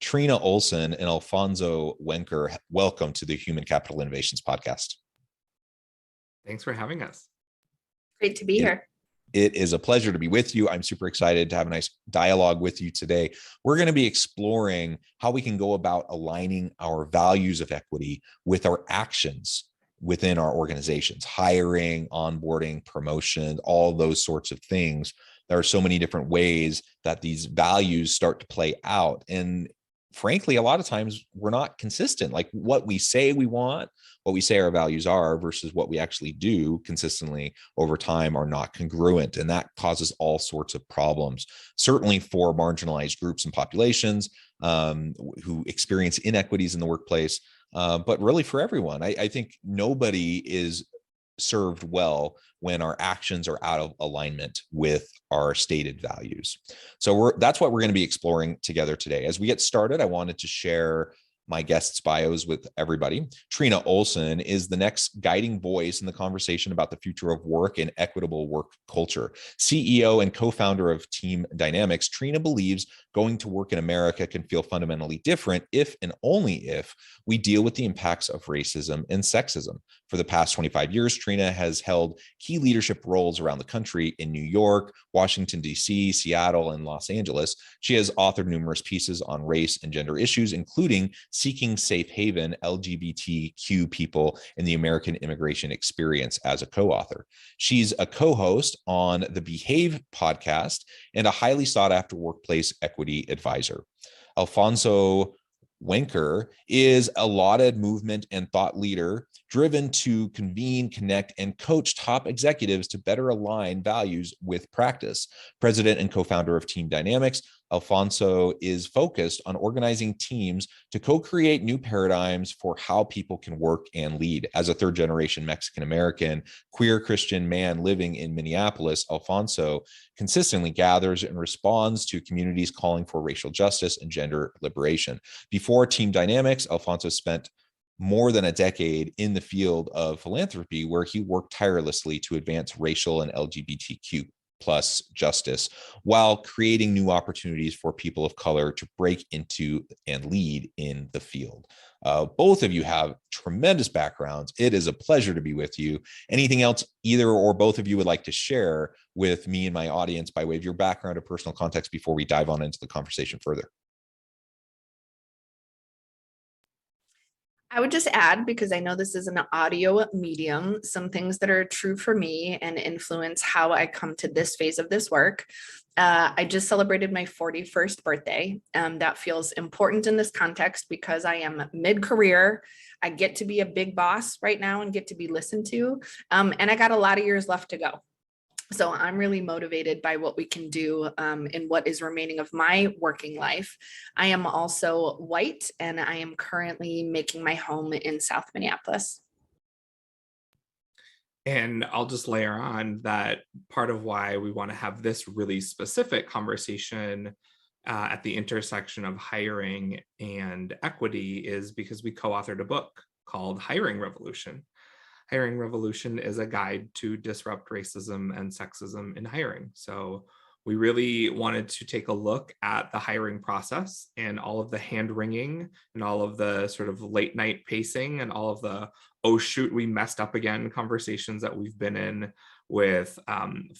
Trina Olsen and Alfonso Wenker, welcome to the Human Capital Innovations Podcast. Thanks for having us. Great to be here. It is a pleasure to be with you. I'm super excited to have a nice dialogue with you today. We're going to be exploring how we can go about aligning our values of equity with our actions within our organizations, hiring, onboarding, promotion, all those sorts of things. There are so many different ways that these values start to play out. And frankly, a lot of times we're not consistent. Like what we say we want, what we say our values are versus what we actually do consistently over time are not congruent. And that causes all sorts of problems, certainly for marginalized groups and populations who experience inequities in the workplace, but really for everyone. I think nobody is served well when our actions are out of alignment with our stated values. So that's what we're going to be exploring together today. As we get started, I wanted to share my guests' bios with everybody. Trina Olsen is the next guiding voice in the conversation about the future of work and equitable work culture. CEO and co-founder of Team Dynamics, Trina believes going to work in America can feel fundamentally different if and only if we deal with the impacts of racism and sexism. For the past 25 years, Trina has held key leadership roles around the country in New York, Washington, D.C., Seattle, and Los Angeles. She has authored numerous pieces on race and gender issues, including Seeking Safe Haven, LGBTQ People in the American Immigration Experience as a co-author. She's a co-host on the Behave podcast and a highly sought-after workplace equity advisor. Alfonso Wenker is a lauded movement and thought leader driven to convene, connect, and coach top executives to better align values with practice. President and co-founder of Team Dynamics, Alfonso is focused on organizing teams to co-create new paradigms for how people can work and lead. As a third-generation Mexican-American, queer Christian man living in Minneapolis, Alfonso consistently gathers and responds to communities calling for racial justice and gender liberation. Before Team Dynamics, Alfonso spent more than a decade in the field of philanthropy, where he worked tirelessly to advance racial and LGBTQ plus justice while creating new opportunities for people of color to break into and lead in the field. Both of you have tremendous backgrounds. It is a pleasure to be with you. Anything else either or both of you would like to share with me and my audience by way of your background or personal context before we dive on into the conversation further? I would just add, because I know this is an audio medium, some things that are true for me and influence how I come to this phase of this work. I just celebrated my 41st birthday. That feels important in this context because I am mid-career. I get to be a big boss right now and get to be listened to. And I got a lot of years left to go. So I'm really motivated by what we can do in what is remaining of my working life. I am also white, and I am currently making my home in South Minneapolis. And I'll just layer on that part of why we want to have this really specific conversation at the intersection of hiring and equity is because we co-authored a book called Hiring Revolution. Hiring Revolution is a guide to disrupt racism and sexism in hiring. So we really wanted to take a look at the hiring process and all of the hand-wringing and all of the sort of late night pacing and all of the, oh shoot, we messed up again conversations that we've been in with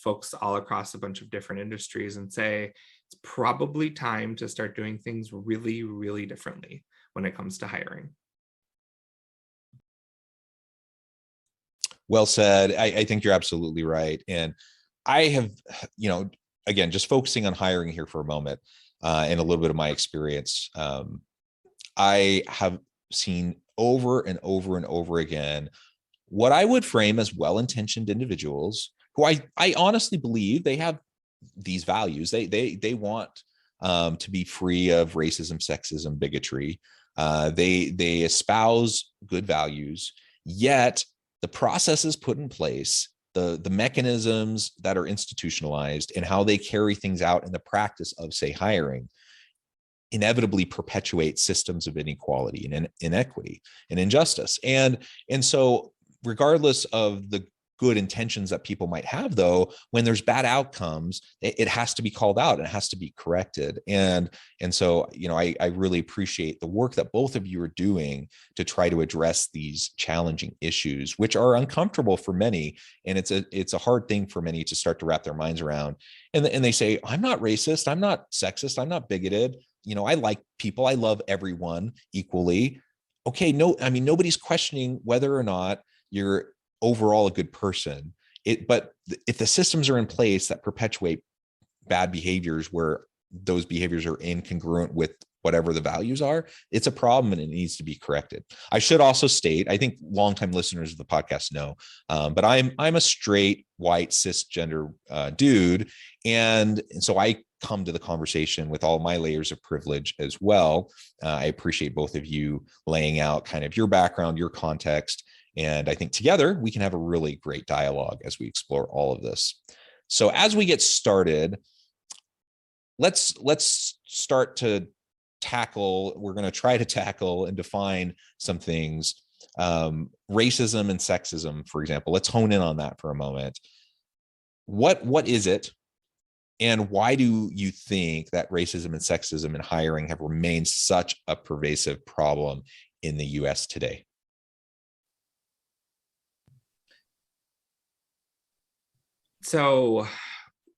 folks all across a bunch of different industries and say, it's probably time to start doing things really, really differently when it comes to hiring. Well said. I think you're absolutely right. And I have, again, just focusing on hiring here for a moment and a little bit of my experience. I have seen over and over and over again what I would frame as well-intentioned individuals who I honestly believe they have these values. They want to be free of racism, sexism, bigotry. They espouse good values, yet the processes put in place, the mechanisms that are institutionalized and how they carry things out in the practice of, say, hiring, inevitably perpetuate systems of inequality and inequity and injustice. And so regardless of the good intentions that people might have, though, when there's bad outcomes, it has to be called out and it has to be corrected. And so, I really appreciate the work that both of you are doing to try to address these challenging issues, which are uncomfortable for many. And it's a hard thing for many to start to wrap their minds around. And they say, I'm not racist, I'm not sexist, I'm not bigoted. I like people, I love everyone equally. Okay, no, I mean, nobody's questioning whether or not you're overall a good person. But if the systems are in place that perpetuate bad behaviors where those behaviors are incongruent with whatever the values are, it's a problem and it needs to be corrected. I should also state, I think longtime listeners of the podcast know, but I'm a straight, white, cisgender dude. And so I come to the conversation with all my layers of privilege as well. I appreciate both of you laying out kind of your background, your context. And I think together we can have a really great dialogue as we explore all of this. So as we get started, let's start to we're going to try to tackle and define some things. Racism and sexism, for example. Let's hone in on that for a moment. What is it? And why do you think that racism and sexism in hiring have remained such a pervasive problem in the US today? So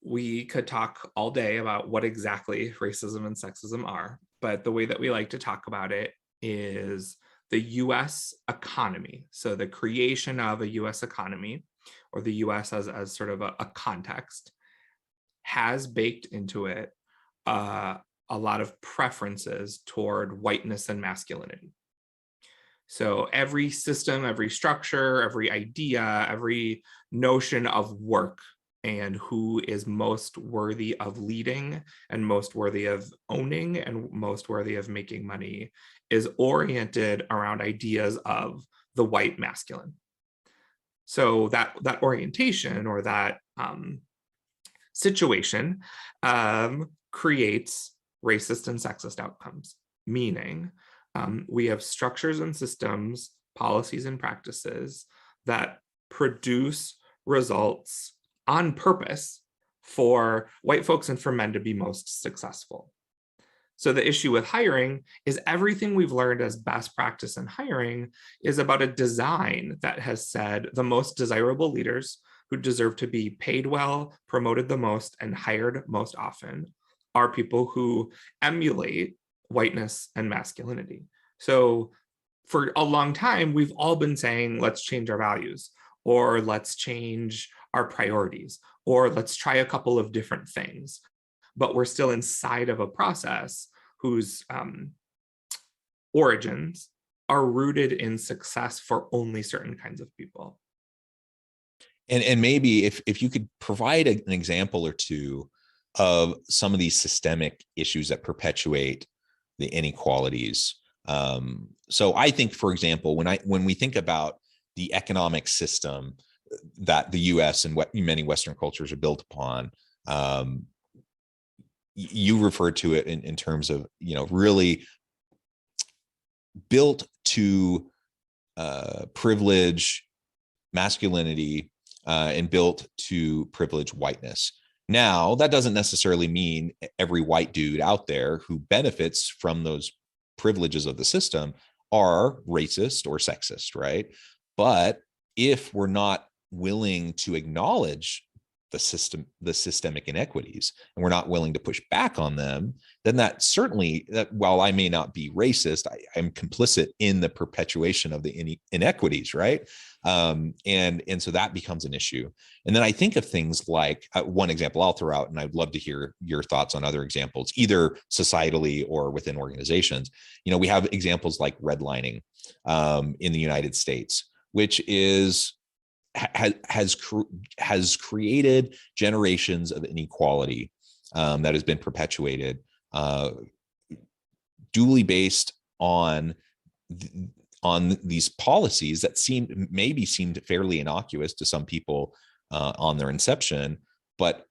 we could talk all day about what exactly racism and sexism are, but the way that we like to talk about it is the US economy. So the creation of a US economy, or the US as sort of a context, has baked into it a lot of preferences toward whiteness and masculinity. So every system, every structure, every idea, every notion of work and who is most worthy of leading and most worthy of owning and most worthy of making money is oriented around ideas of the white masculine. So that orientation or that situation creates racist and sexist outcomes, meaning we have structures and systems, policies and practices that produce results on purpose for white folks and for men to be most successful. So the issue with hiring is everything we've learned as best practice in hiring is about a design that has said the most desirable leaders who deserve to be paid well, promoted the most, and hired most often are people who emulate whiteness and masculinity. So for a long time, we've all been saying, let's change our values, or let's change our priorities, or let's try a couple of different things. But we're still inside of a process whose origins are rooted in success for only certain kinds of people. And maybe if you could provide an example or two of some of these systemic issues that perpetuate the inequalities. So I think, for example, when we think about the economic system that the US and what many Western cultures are built upon, you referred to it in terms of, really built to privilege masculinity and built to privilege whiteness. Now, that doesn't necessarily mean every white dude out there who benefits from those privileges of the system are racist or sexist, right? But if we're not willing to acknowledge the systemic inequities, and we're not willing to push back on them, then that while I may not be racist, I'm complicit in the perpetuation of the inequities, right? And so that becomes an issue. And then I think of things like one example I'll throw out, and I'd love to hear your thoughts on other examples, either societally or within organizations. We have examples like redlining in the United States, which has created generations of inequality that has been perpetuated, duly based on these policies that seemed fairly innocuous to some people on their inception, but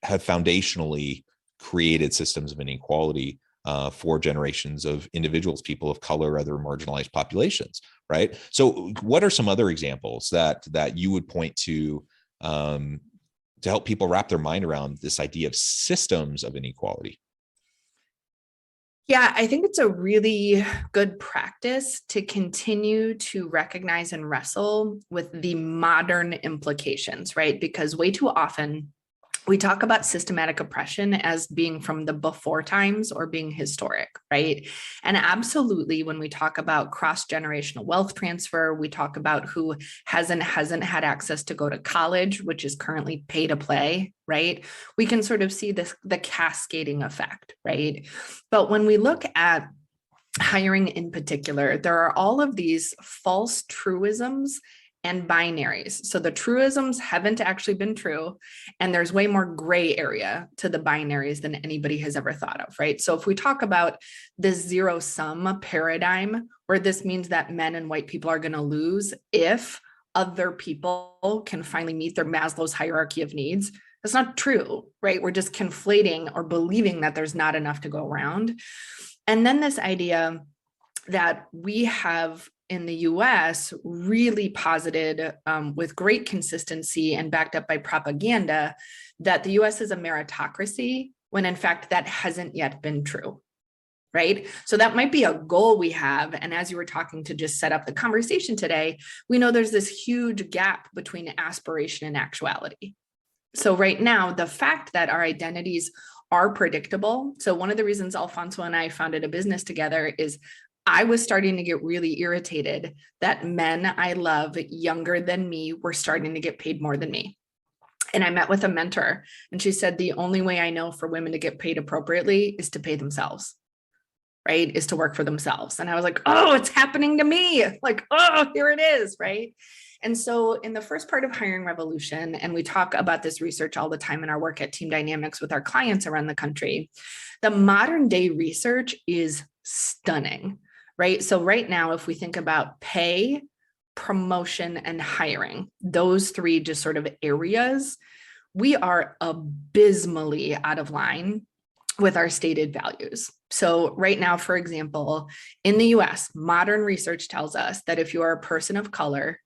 have foundationally created systems of inequality for generations of individuals, people of color, other marginalized populations, right? So what are some other examples that you would point to help people wrap their mind around this idea of systems of inequality? Yeah, I think it's a really good practice to continue to recognize and wrestle with the modern implications, right? Because way too often we talk about systematic oppression as being from the before times or being historic, right? And absolutely, when we talk about cross-generational wealth transfer, we talk about who hasn't had access to go to college, which is currently pay to play, right? We can sort of see the cascading effect, right? But when we look at hiring in particular, there are all of these false truisms and binaries. So the truisms haven't actually been true, and there's way more gray area to the binaries than anybody has ever thought of, right? So if we talk about this zero sum paradigm, where this means that men and white people are going to lose if other people can finally meet their Maslow's hierarchy of needs, that's not true, right? We're just conflating or believing that there's not enough to go around. And then this idea that we have in the US really posited with great consistency and backed up by propaganda that the US is a meritocracy, when in fact that hasn't yet been true, right? So that might be a goal we have. And as you were talking to just set up the conversation today, we know there's this huge gap between aspiration and actuality. So right now, the fact that our identities are predictable. So one of the reasons Alfonso and I founded a business together is I was starting to get really irritated that men I love younger than me were starting to get paid more than me. And I met with a mentor, and she said, the only way I know for women to get paid appropriately is to pay themselves, right? Is to work for themselves. And I was like, oh, it's happening to me. Like, oh, here it is, right? And so in the first part of Hiring Revolution, and we talk about this research all the time in our work at Team Dynamics with our clients around the country, the modern day research is stunning, right? So right now, if we think about pay, promotion, and hiring, those three just sort of areas, we are abysmally out of line with our stated values. So right now, for example, in the US, modern research tells us that if you are a person of color,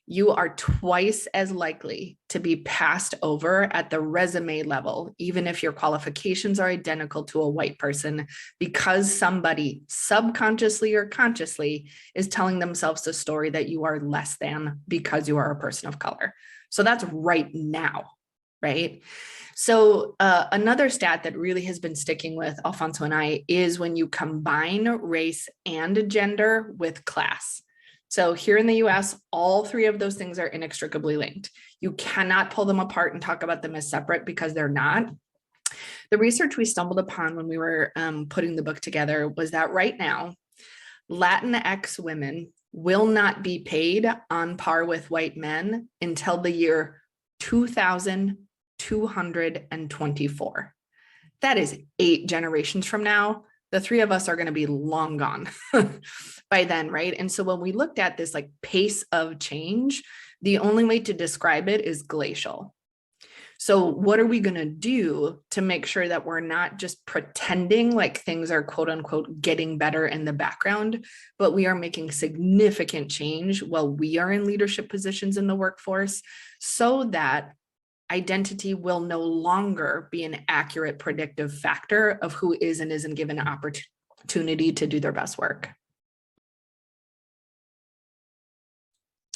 you are twice as likely to be passed over at the resume level, even if your qualifications are identical to a white person, because somebody subconsciously or consciously is telling themselves the story that you are less than because you are a person of color. So that's right now, right? So another stat that really has been sticking with Alfonso and I is when you combine race and gender with class. So here in the US, all three of those things are inextricably linked. You cannot pull them apart and talk about them as separate because they're not. The research we stumbled upon when we were putting the book together was that right now, Latinx women will not be paid on par with white men until the year 2224. That is 8 generations from now. The three of us are going to be long gone by then, right? And so when we looked at this like pace of change, the only way to describe it is glacial. So what are we going to do to make sure that we're not just pretending like things are quote unquote getting better in the background, but we are making significant change while we are in leadership positions in the workforce, so that identity will no longer be an accurate predictive factor of who is and isn't given an opportunity to do their best work.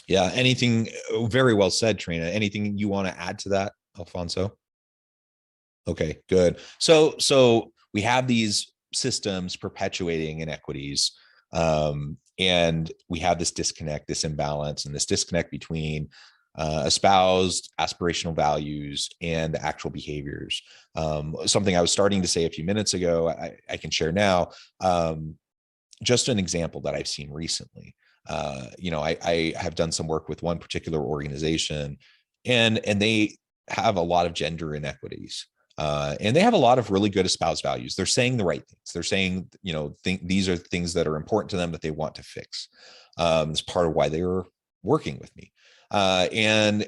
Yeah, anything, very well said, Trina. Anything you want to add to that, Alfonso? Okay, good. So we have these systems perpetuating inequities, and we have this disconnect, this imbalance, and this disconnect between espoused aspirational values and the actual behaviors. Something I was starting to say a few minutes ago, I can share now. Just an example that I've seen recently. I have done some work with one particular organization, and they have a lot of gender inequities. And they have a lot of really good espoused values. They're saying the right things. They're saying, these are things that are important to them that they want to fix. It's part of why they were working with me. And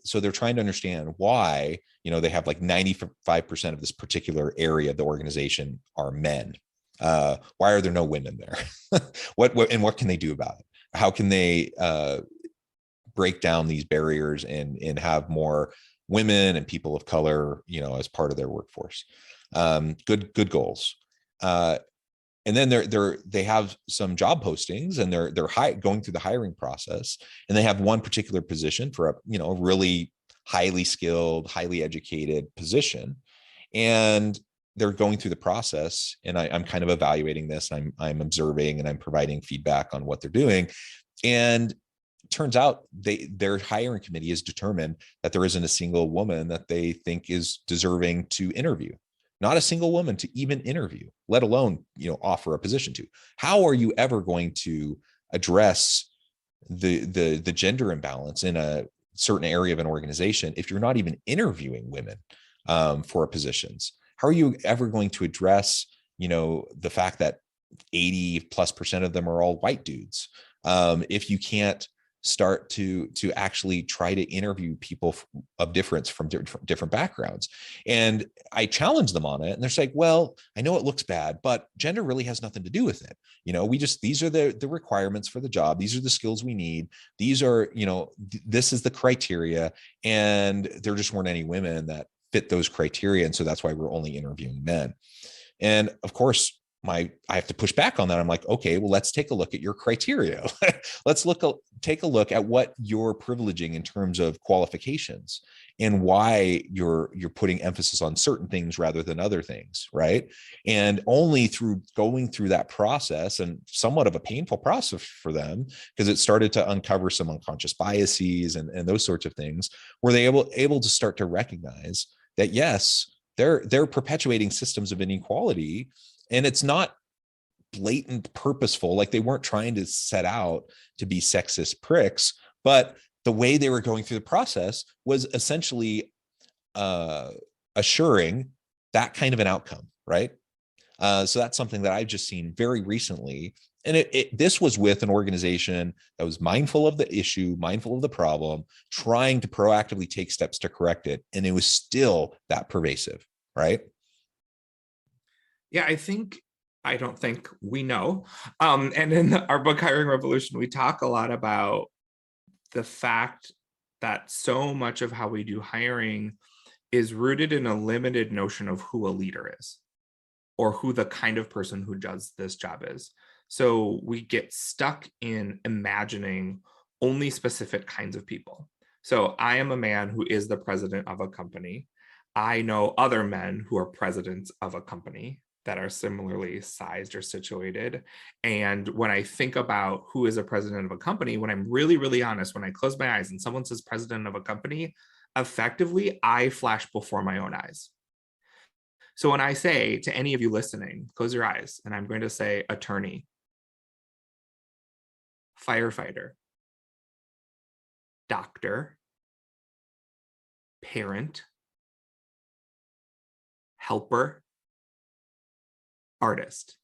so they're trying to understand why, they have like 95% of this particular area of the organization are men. Why are there no women there? What can they do about it? How can they break down these barriers and have more women and people of color, as part of their workforce? Good goals. And then they have some job postings, and they're going through the hiring process, and they have one particular position for a really highly skilled, highly educated position, and they're going through the process. And I'm kind of evaluating this. I'm observing, and I'm providing feedback on what they're doing. And it turns out their hiring committee has determined that there isn't a single woman that they think is deserving to interview. Not a single woman to even interview, let alone, offer a position to. How are you ever going to address the gender imbalance in a certain area of an organization if you're not even interviewing women for positions? How are you ever going to address, the fact that 80+% of them are all white dudes? If you can't start to actually try to interview people of difference from different backgrounds. And I challenge them on it, and they're like, well, I know it looks bad, but gender really has nothing to do with it. These are the requirements for the job. These are the skills we need. These are, this is the criteria. And there just weren't any women that fit those criteria. And so that's why we're only interviewing men. And of course, I have to push back on that. I'm like, okay, well, let's take a look at your criteria. Let's take a look at what you're privileging in terms of qualifications and why you're putting emphasis on certain things rather than other things, right? And only through going through that process, and somewhat of a painful process for them, because it started to uncover some unconscious biases and those sorts of things, were they able to start to recognize that, yes, they're perpetuating systems of inequality. And it's not blatant, purposeful, like they weren't trying to set out to be sexist pricks, but the way they were going through the process was essentially assuring that kind of an outcome, right? So that's something that I've just seen very recently. And this was with an organization that was mindful of the issue, mindful of the problem, trying to proactively take steps to correct it. And it was still that pervasive, right? Yeah, I don't think we know. And in our book, Hiring Revolution, we talk a lot about the fact that so much of how we do hiring is rooted in a limited notion of who a leader is, or who the kind of person who does this job is. So we get stuck in imagining only specific kinds of people. So I am a man who is the president of a company. I know other men who are presidents of a company that are similarly sized or situated. And when I think about who is a president of a company, when I'm really, really honest, when I close my eyes and someone says president of a company, effectively, I flash before my own eyes. So when I say to any of you listening, close your eyes, and I'm going to say attorney, firefighter, doctor, parent, helper, artist.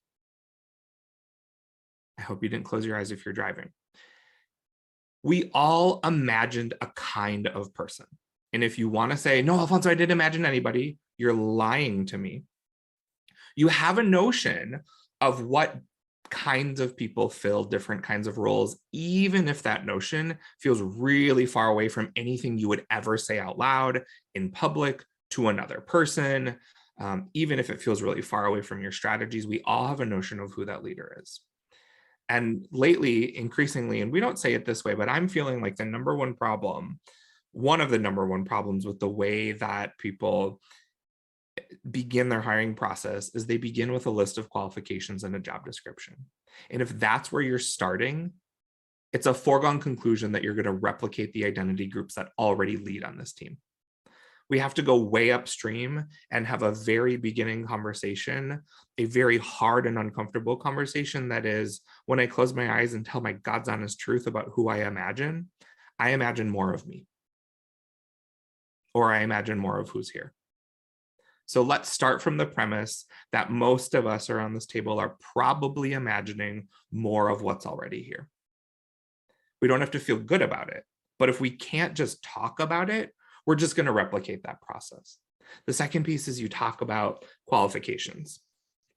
I hope you didn't close your eyes if you're driving. We all imagined a kind of person. And if you want to say, no, Alfonso, I didn't imagine anybody, you're lying to me. You have a notion of what kinds of people fill different kinds of roles, even if that notion feels really far away from anything you would ever say out loud in public to another person. Even if it feels really far away from your strategies, we all have a notion of who that leader is. And lately, increasingly, and we don't say it this way, but I'm feeling like one of the number one problems with the way that people begin their hiring process is they begin with a list of qualifications and a job description. And if that's where you're starting, it's a foregone conclusion that you're going to replicate the identity groups that already lead on this team. We have to go way upstream and have a very beginning conversation, a very hard and uncomfortable conversation that is, when I close my eyes and tell my God's honest truth about who I imagine more of me. Or I imagine more of who's here. So let's start from the premise that most of us around this table are probably imagining more of what's already here. We don't have to feel good about it, but if we can't just talk about it, we're just going to replicate that process. The second piece is you talk about qualifications.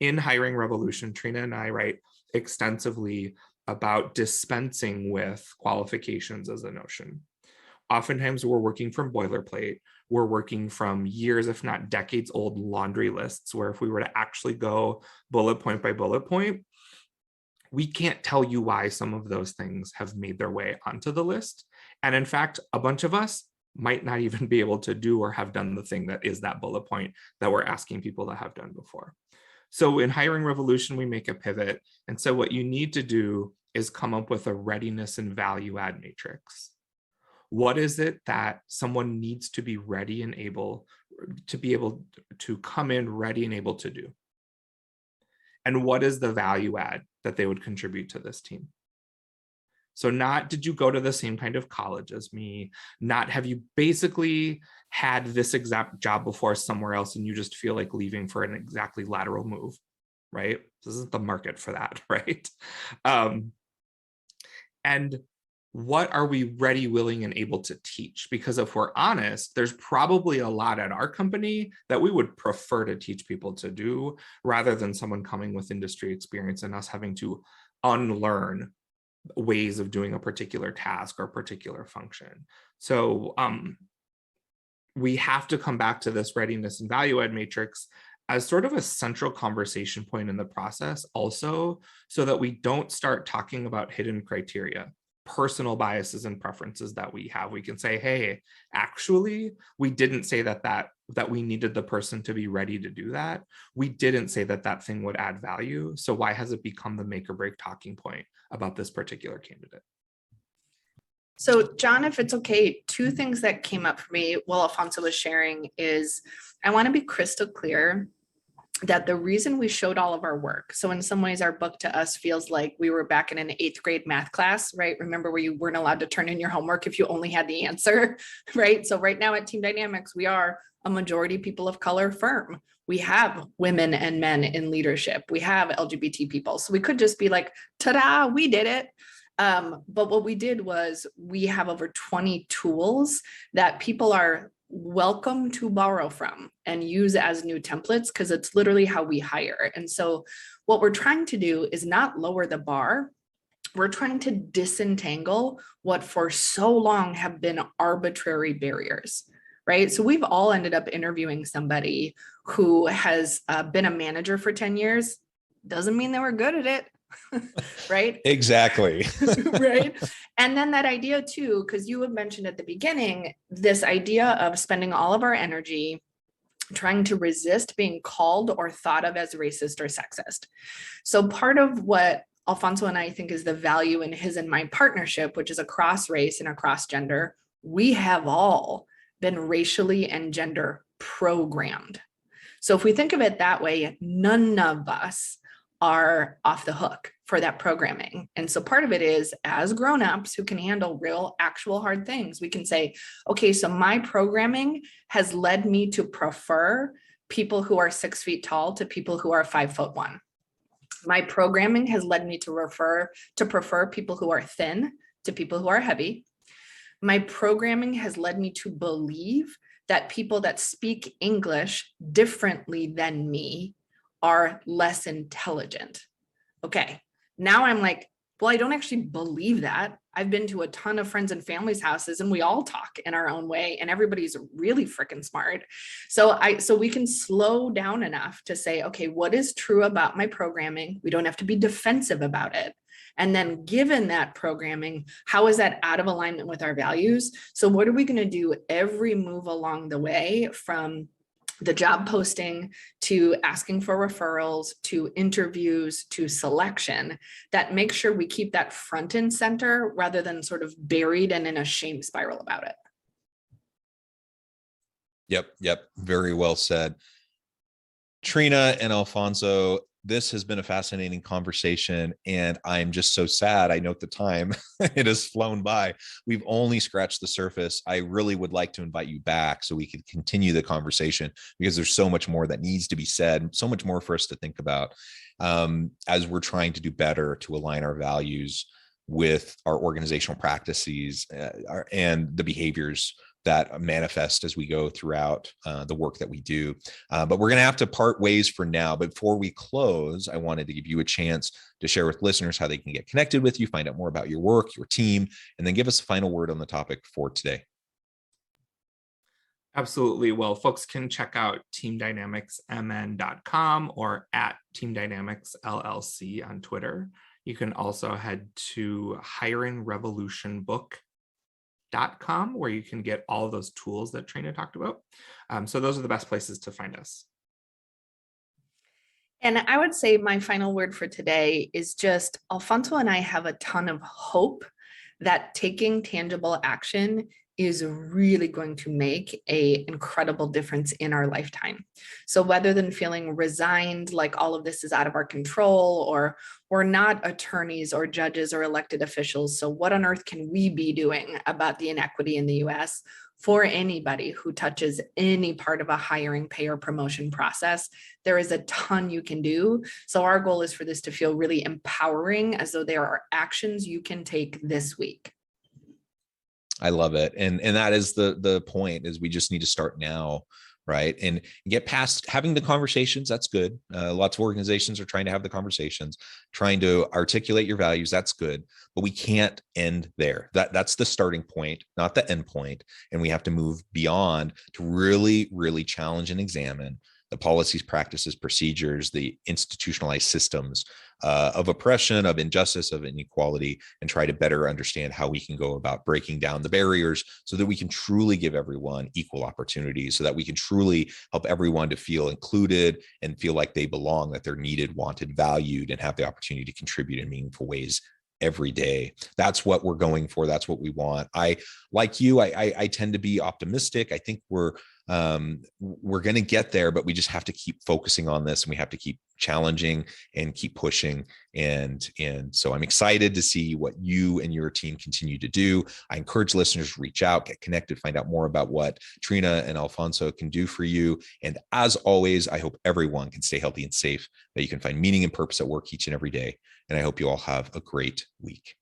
In Hiring Revolution, Trina and I write extensively about dispensing with qualifications as a notion. Oftentimes we're working from boilerplate. We're working from years, if not decades old laundry lists, where if we were to actually go bullet point by bullet point, we can't tell you why some of those things have made their way onto the list. And in fact, a bunch of us might not even be able to do or have done the thing that is that bullet point that we're asking people to have done before. So in Hiring Revolution, we make a pivot. And so what you need to do is come up with a readiness and value add matrix. What is it that someone needs to be ready and able to come in ready and able to do? And what is the value add that they would contribute to this team? So not did you go to the same kind of college as me, not have you basically had this exact job before somewhere else and you just feel like leaving for an exactly lateral move, right? This isn't the market for that, right? And what are we ready, willing, and able to teach? Because if we're honest, there's probably a lot at our company that we would prefer to teach people to do rather than someone coming with industry experience and us having to unlearn ways of doing a particular task or particular function. So we have to come back to this readiness and value add matrix as sort of a central conversation point in the process also, so that we don't start talking about hidden criteria, personal biases and preferences that we have. We can say, hey, actually, we didn't say that we needed the person to be ready to do that. We didn't say that thing would add value. So why has it become the make or break talking point about this particular candidate? So John, if it's okay, two things that came up for me while Alfonso was sharing is I want to be crystal clear that the reason we showed all of our work, so in some ways our book to us feels like we were back in an 8th grade math class, right? Remember where you weren't allowed to turn in your homework if you only had the answer, right? So right now at Team Dynamics, we are a majority people of color firm. We have women and men in leadership. We have LGBT people. So we could just be like, ta-da, we did it. But what we did was we have over 20 tools that people are welcome to borrow from and use as new templates, because it's literally how we hire. And so what we're trying to do is not lower the bar. We're trying to disentangle what for so long have been arbitrary barriers, right? So we've all ended up interviewing somebody who has been a manager for 10 years. Doesn't mean they were good at it. Right? Exactly. Right. And then that idea too, because you had mentioned at the beginning, this idea of spending all of our energy trying to resist being called or thought of as racist or sexist. So part of what Alfonso and I think is the value in his and my partnership, which is across race and across gender, we have all been racially and gender programmed. So if we think of it that way, none of us are off the hook for that programming. And so part of it is, as grownups who can handle real, actual hard things, we can say, okay, so my programming has led me to prefer people who are 6 feet tall to people who are 5'1". My programming has led me to prefer people who are thin to people who are heavy. My programming has led me to believe that people that speak English differently than me are less intelligent. Okay, now I'm like, well, I don't actually believe that. I've been to a ton of friends and family's houses and we all talk in our own way and everybody's really freaking smart. So we can slow down enough to say, okay, what is true about my programming? We don't have to be defensive about it. And then given that programming, how is that out of alignment with our values? So what are we going to do every move along the way, from the job posting to asking for referrals to interviews to selection, that makes sure we keep that front and center rather than sort of buried and in a shame spiral about it? Yep. Very well said. Trina and Alfonso, this has been a fascinating conversation, and I'm just so sad. I note the time. It has flown by. We've only scratched the surface. I really would like to invite you back so we could continue the conversation, because there's so much more that needs to be said, so much more for us to think about as we're trying to do better to align our values with our organizational practices and the behaviors that manifest as we go throughout the work that we do. But we're going to have to part ways for now. But before we close, I wanted to give you a chance to share with listeners how they can get connected with you, find out more about your work, your team, and then give us a final word on the topic for today. Absolutely. Well, folks can check out teamdynamicsmn.com or at Team Dynamics LLC on Twitter. You can also head to hiringrevolutionbook.com, where you can get all of those tools that Trina talked about. So those are the best places to find us. And I would say my final word for today is just Alfonso and I have a ton of hope that taking tangible action is really going to make an incredible difference in our lifetime. So rather than feeling resigned, like all of this is out of our control, or we're not attorneys or judges or elected officials, so what on earth can we be doing about the inequity in the US? For anybody who touches any part of a hiring, pay, or promotion process, there is a ton you can do. So our goal is for this to feel really empowering, as though there are actions you can take this week. I love it. And that is the point, is we just need to start now, right? And get past having the conversations. That's good. Lots of organizations are trying to have the conversations, trying to articulate your values. That's good, but we can't end there. That's the starting point, not the end point. And we have to move beyond to really, really challenge and examine the policies, practices, procedures, the institutionalized systems of oppression, of injustice, of inequality, and try to better understand how we can go about breaking down the barriers so that we can truly give everyone equal opportunities, so that we can truly help everyone to feel included and feel like they belong, that they're needed, wanted, valued, and have the opportunity to contribute in meaningful ways every day. That's what we're going for. That's what we want. Like you, I tend to be optimistic. I think we're going to get there, but we just have to keep focusing on this, and we have to keep challenging and keep pushing. And so I'm excited to see what you and your team continue to do. I encourage listeners to reach out, get connected, find out more about what Trina and Alfonso can do for you. And as always, I hope everyone can stay healthy and safe, that you can find meaning and purpose at work each and every day. And I hope you all have a great week.